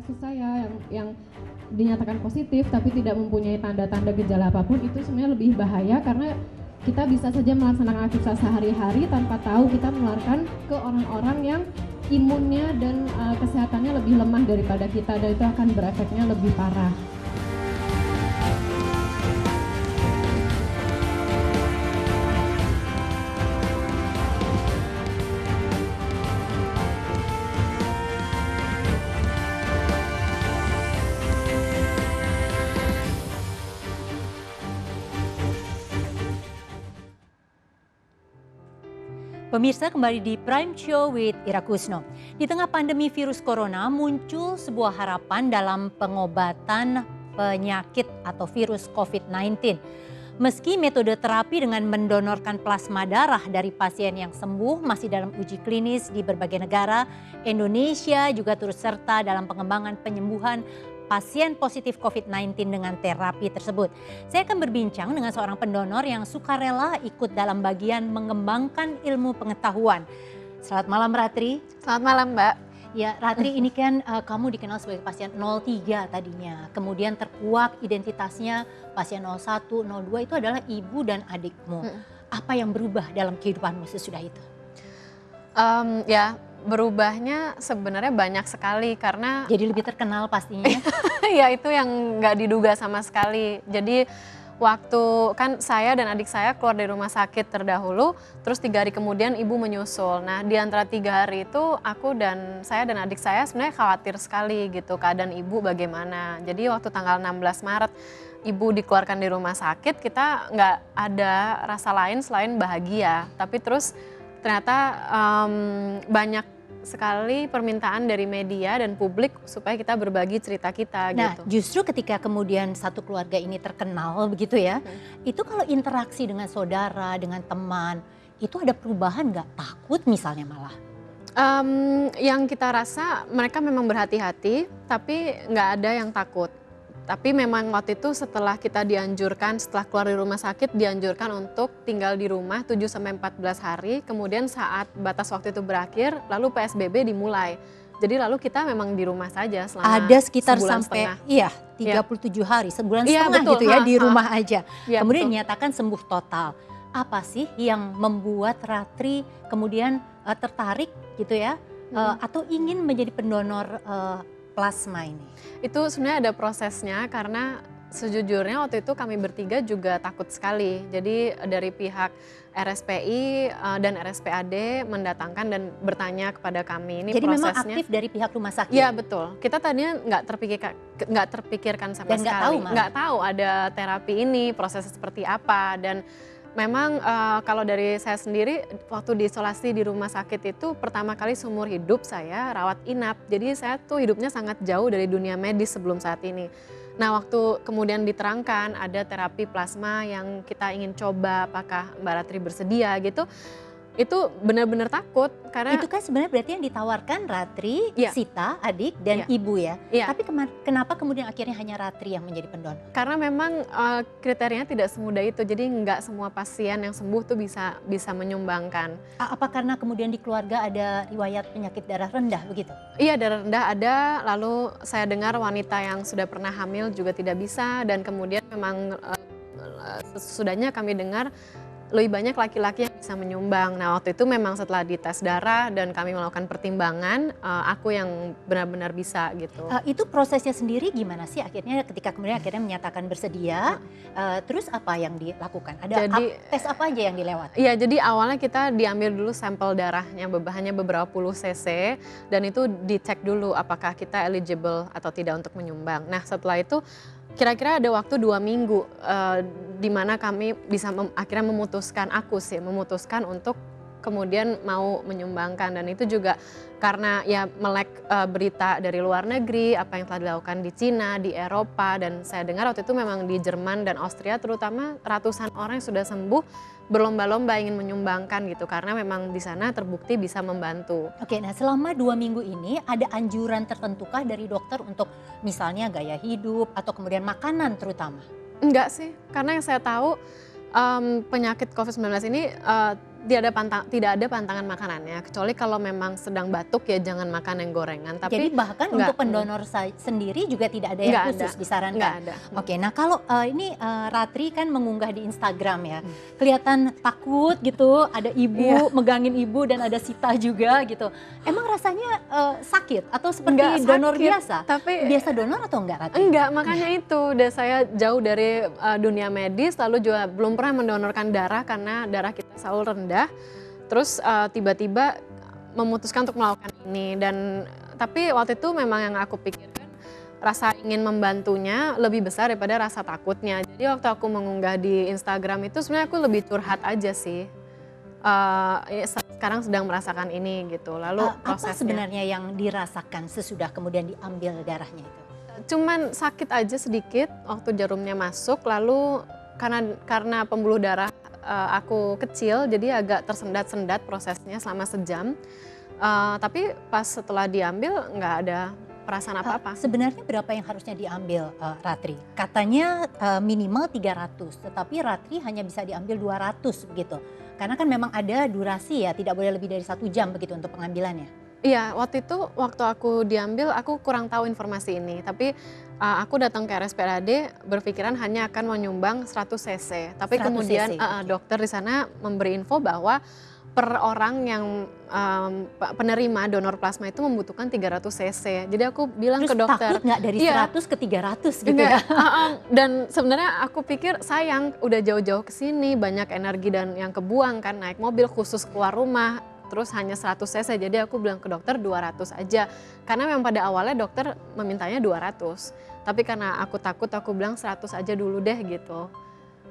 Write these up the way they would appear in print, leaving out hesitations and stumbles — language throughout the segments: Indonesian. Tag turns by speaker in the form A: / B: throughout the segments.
A: kasus saya yang dinyatakan positif tapi tidak mempunyai tanda-tanda gejala apapun, itu sebenarnya lebih bahaya karena kita bisa saja melaksanakan aktivitas sehari-hari tanpa tahu kita menularkan ke orang-orang yang imunnya dan kesehatannya lebih lemah daripada kita, dan itu akan berefeknya lebih parah.
B: Pemirsa, kembali di Prime Show with Ira Kusno. Di tengah pandemi virus corona muncul sebuah harapan dalam pengobatan penyakit atau virus COVID-19. Meski metode terapi dengan mendonorkan plasma darah dari pasien yang sembuh masih dalam uji klinis di berbagai negara, Indonesia juga turut serta dalam pengembangan penyembuhan pasien positif COVID-19 dengan terapi tersebut. Saya akan berbincang dengan seorang pendonor yang sukarela ikut dalam bagian mengembangkan ilmu pengetahuan. Selamat malam Ratri.
C: Selamat malam Mbak.
B: Ya Ratri, ini kan kamu dikenal sebagai pasien 03 tadinya. Kemudian terkuak identitasnya pasien 01, 02 itu adalah ibu dan adikmu. Apa yang berubah dalam kehidupanmu sesudah itu?
C: Berubahnya sebenarnya banyak sekali karena
B: jadi lebih terkenal pastinya.
C: ya itu yang nggak diduga sama sekali. Jadi waktu kan saya dan adik saya keluar dari rumah sakit terdahulu, terus 3 hari kemudian ibu menyusul. Nah di antara 3 hari itu saya dan adik saya sebenarnya khawatir sekali gitu keadaan ibu bagaimana. Jadi waktu tanggal 16 Maret ibu dikeluarkan dari rumah sakit, kita nggak ada rasa lain selain bahagia. Tapi terus ternyata banyak sekali permintaan dari media dan publik supaya kita berbagi cerita kita
B: nah,
C: gitu.
B: Justru ketika kemudian satu keluarga ini terkenal begitu ya, itu kalau interaksi dengan saudara, dengan teman, itu ada perubahan nggak? Takut misalnya malah?
C: Yang kita rasa mereka memang berhati-hati, tapi nggak ada yang takut. Tapi memang waktu itu setelah kita dianjurkan, setelah keluar dari rumah sakit dianjurkan untuk tinggal di rumah 7-14 hari. Kemudian saat batas waktu itu berakhir, lalu PSBB dimulai. Jadi lalu kita memang di rumah saja selama
B: ada sekitar
C: sebulan
B: sampai
C: setengah.
B: 37 hari, sebulan
C: Iya,
B: setengah
C: betul.
B: gitu ya di rumah aja.
C: Ya,
B: kemudian
C: betul.
B: dinyatakan sembuh total. Apa sih yang membuat Ratri kemudian tertarik gitu ya, atau ingin menjadi pendonor plasma ini?
C: Itu sebenarnya ada prosesnya karena sejujurnya waktu itu kami bertiga juga takut sekali. Jadi dari pihak RSPI dan RSPAD mendatangkan dan bertanya kepada kami ini
B: jadi
C: prosesnya.
B: memang aktif dari pihak rumah sakit?
C: Iya betul. Kita tadinya nggak terpikirkan sama
B: dan
C: sekali.
B: Nggak
C: tahu ada terapi ini, prosesnya seperti apa. Dan memang kalau dari saya sendiri waktu diisolasi di rumah sakit itu pertama kali seumur hidup saya rawat inap. Jadi saya tuh hidupnya sangat jauh dari dunia medis sebelum saat ini. Nah waktu kemudian diterangkan ada terapi plasma yang kita ingin coba, apakah Mbak Ratri bersedia gitu. Itu benar-benar takut karena
B: itu kan sebenarnya berarti yang ditawarkan Ratri, Sita, adik dan ibu ya. Tapi kenapa kemudian akhirnya hanya Ratri yang menjadi pendonor?
C: Karena memang kriterianya tidak semudah itu. Jadi nggak semua pasien yang sembuh tuh bisa menyumbangkan.
B: Apa karena kemudian di keluarga ada riwayat penyakit darah rendah begitu?
C: Iya, darah rendah ada. Lalu saya dengar wanita yang sudah pernah hamil juga tidak bisa. Dan kemudian memang sesudahnya kami dengar lebih banyak laki-laki yang bisa menyumbang. Nah waktu itu memang setelah dites darah dan kami melakukan pertimbangan, aku yang benar-benar bisa gitu.
B: Itu prosesnya sendiri gimana sih akhirnya ketika kemudian akhirnya menyatakan bersedia, terus apa yang dilakukan? Ada tes apa aja yang dilewati?
C: Iya, jadi awalnya kita diambil dulu sampel darahnya, hanya beberapa puluh cc, dan itu dicek dulu apakah kita eligible atau tidak untuk menyumbang. Nah setelah itu kira-kira ada waktu 2 minggu di mana kami bisa akhirnya memutuskan untuk kemudian mau menyumbangkan. Dan itu juga karena ya melek berita dari luar negeri, apa yang telah dilakukan di Cina, di Eropa, dan saya dengar waktu itu memang di Jerman dan Austria terutama ratusan orang yang sudah sembuh berlomba-lomba ingin menyumbangkan gitu karena memang di sana terbukti bisa membantu.
B: Oke, nah selama 2 minggu ini ada anjuran tertentukah dari dokter untuk misalnya gaya hidup atau kemudian makanan terutama?
C: Enggak sih, karena yang saya tahu penyakit COVID-19 ini tidak ada pantangan makanannya, kecuali kalau memang sedang batuk ya jangan makan yang gorengan. Tapi
B: Jadi bahkan untuk pendonor sendiri juga tidak ada yang
C: nggak
B: khusus
C: ada,
B: disarankan?
C: nggak ada.
B: Oke, nah kalau ini Ratri kan mengunggah di Instagram ya, kelihatan takut gitu, ada ibu megangin ibu dan ada Sita juga gitu. Emang rasanya sakit atau seperti
C: Nggak
B: donor
C: sakit,
B: biasa?
C: tapi
B: Biasa donor atau enggak Ratri?
C: enggak, makanya itu udah saya jauh dari dunia medis, lalu juga belum pernah mendonorkan darah karena darah kita selalu rendah. Terus tiba-tiba memutuskan untuk melakukan ini, dan tapi waktu itu memang yang aku pikirkan rasa ingin membantunya lebih besar daripada rasa takutnya. Jadi waktu aku mengunggah di Instagram itu sebenarnya aku lebih curhat aja sih. Sekarang sedang merasakan ini gitu. Lalu
B: Apa
C: prosesnya
B: sebenarnya yang dirasakan sesudah kemudian diambil darahnya itu?
C: cuman sakit aja sedikit waktu jarumnya masuk, lalu karena pembuluh darah aku kecil jadi agak tersendat-sendat prosesnya selama sejam. Tapi pas setelah diambil nggak ada perasaan apa-apa.
B: Sebenarnya berapa yang harusnya diambil Ratri? Katanya minimal 300, tetapi Ratri hanya bisa diambil 200 begitu. Karena kan memang ada durasi ya, tidak boleh lebih dari 1 jam begitu untuk pengambilannya.
C: Iya, waktu aku diambil aku kurang tahu informasi ini, tapi aku datang ke RSPAD berpikiran hanya akan menyumbang 100 cc. Tapi
B: 100
C: kemudian
B: cc,
C: dokter di sana memberi info bahwa per orang yang penerima donor plasma itu membutuhkan 300 cc. Jadi aku bilang
B: Terus
C: ke dokter,
B: takut nggak dari 100 ke 300 gitu
C: enggak,
B: ya?
C: dan sebenarnya aku pikir sayang udah jauh-jauh ke sini, banyak energi dan yang kebuang kan, naik mobil khusus keluar rumah, terus hanya 100 cc. Jadi aku bilang ke dokter 200 aja. Karena memang pada awalnya dokter memintanya 200. Tapi karena aku takut, aku bilang 100 aja dulu deh gitu.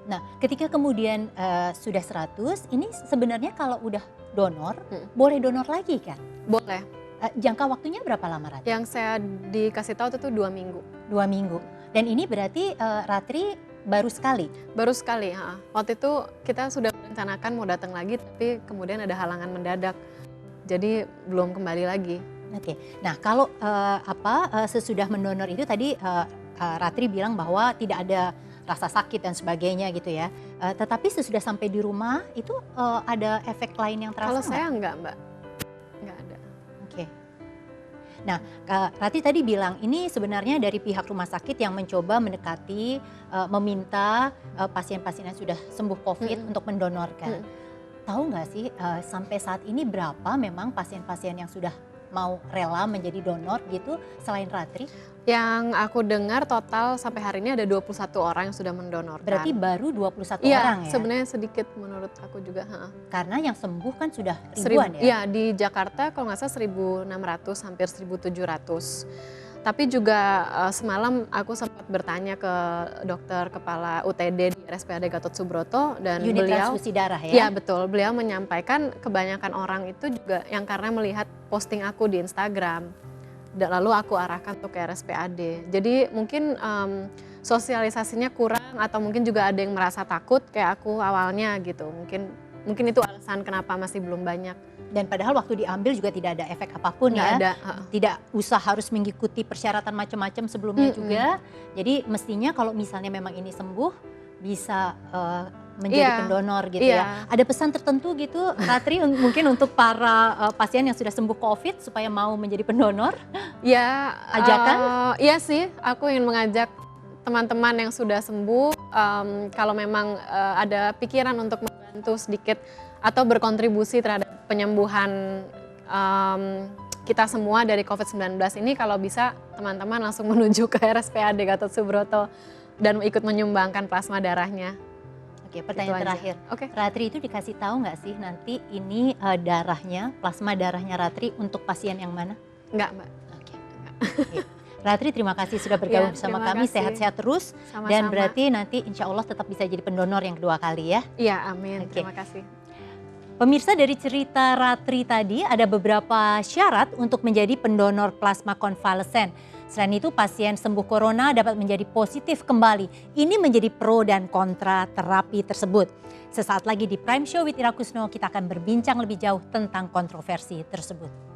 B: Nah, ketika kemudian sudah 100, ini sebenarnya kalau udah donor, boleh donor lagi kan?
C: Boleh.
B: Jangka waktunya berapa lama Ratri?
C: Yang saya dikasih tahu itu 2 minggu.
B: 2 minggu. Dan ini berarti Ratri baru sekali?
C: Baru sekali, waktu itu kita sudah merencanakan mau datang lagi, tapi kemudian ada halangan mendadak. Jadi belum kembali lagi.
B: Oke. Nah, kalau sesudah mendonor itu tadi Ratri bilang bahwa tidak ada rasa sakit dan sebagainya gitu ya. Tetapi sesudah sampai di rumah itu ada efek lain yang terasa?
C: Kalau saya enggak, Mbak. Enggak ada.
B: Oke. Nah, Ratri tadi bilang ini sebenarnya dari pihak rumah sakit yang mencoba mendekati, meminta pasien-pasien yang sudah sembuh COVID untuk mendonorkan. Tahu nggak sih sampai saat ini berapa memang pasien-pasien yang sudah mau rela menjadi donor gitu selain Ratri?
C: Yang aku dengar total sampai hari ini ada 21 orang yang sudah mendonorkan.
B: Berarti baru 21
C: iya,
B: orang ya?
C: Sebenarnya sedikit menurut aku juga.
B: Karena yang sembuh kan sudah ribuan ya?
C: Iya, di Jakarta kalau nggak salah 1.600 hampir 1.700. Tapi juga semalam aku sempat bertanya ke dokter kepala UTD di RSPAD Gatot Subroto dan
B: Unit
C: beliau
B: transfusi darah ya?
C: Iya betul, beliau menyampaikan kebanyakan orang itu juga yang karena melihat posting aku di Instagram, lalu aku arahkan untuk ke RSPAD. Jadi mungkin sosialisasinya kurang atau mungkin juga ada yang merasa takut kayak aku awalnya gitu. Mungkin itu alasan kenapa masih belum banyak.
B: Dan padahal waktu diambil juga tidak ada efek apapun
C: Nggak
B: ya.
C: ada.
B: Tidak usah harus mengikuti persyaratan macam-macam sebelumnya juga. Jadi mestinya kalau misalnya memang ini sembuh bisa menjadi pendonor gitu ya. Ada pesan tertentu gitu Ratri mungkin untuk para pasien yang sudah sembuh COVID supaya mau menjadi pendonor?
C: Ya,
B: ajakan?
C: Iya sih, aku ingin mengajak teman-teman yang sudah sembuh, kalau memang ada pikiran untuk membantu sedikit atau berkontribusi terhadap penyembuhan kita semua dari COVID-19 ini, kalau bisa teman-teman langsung menuju ke RSPAD Gatot Subroto dan ikut menyumbangkan plasma darahnya.
B: Oke, pertanyaan terakhir.
C: Oke.
B: Ratri itu dikasih tahu nggak sih nanti ini darahnya, plasma darahnya Ratri untuk pasien yang mana?
C: Enggak, Mbak.
B: Oke. Ratri terima kasih sudah bergabung bersama kami, sehat-sehat terus.
C: Sama-sama.
B: Dan berarti nanti insya Allah tetap bisa jadi pendonor yang kedua kali ya.
C: Iya, amin. Terima kasih.
B: Pemirsa, dari cerita Ratri tadi ada beberapa syarat untuk menjadi pendonor plasma konvalesen. Selain itu pasien sembuh corona dapat menjadi positif kembali. Ini menjadi pro dan kontra terapi tersebut. Sesaat lagi di Prime Show with Ira Kusno kita akan berbincang lebih jauh tentang kontroversi tersebut.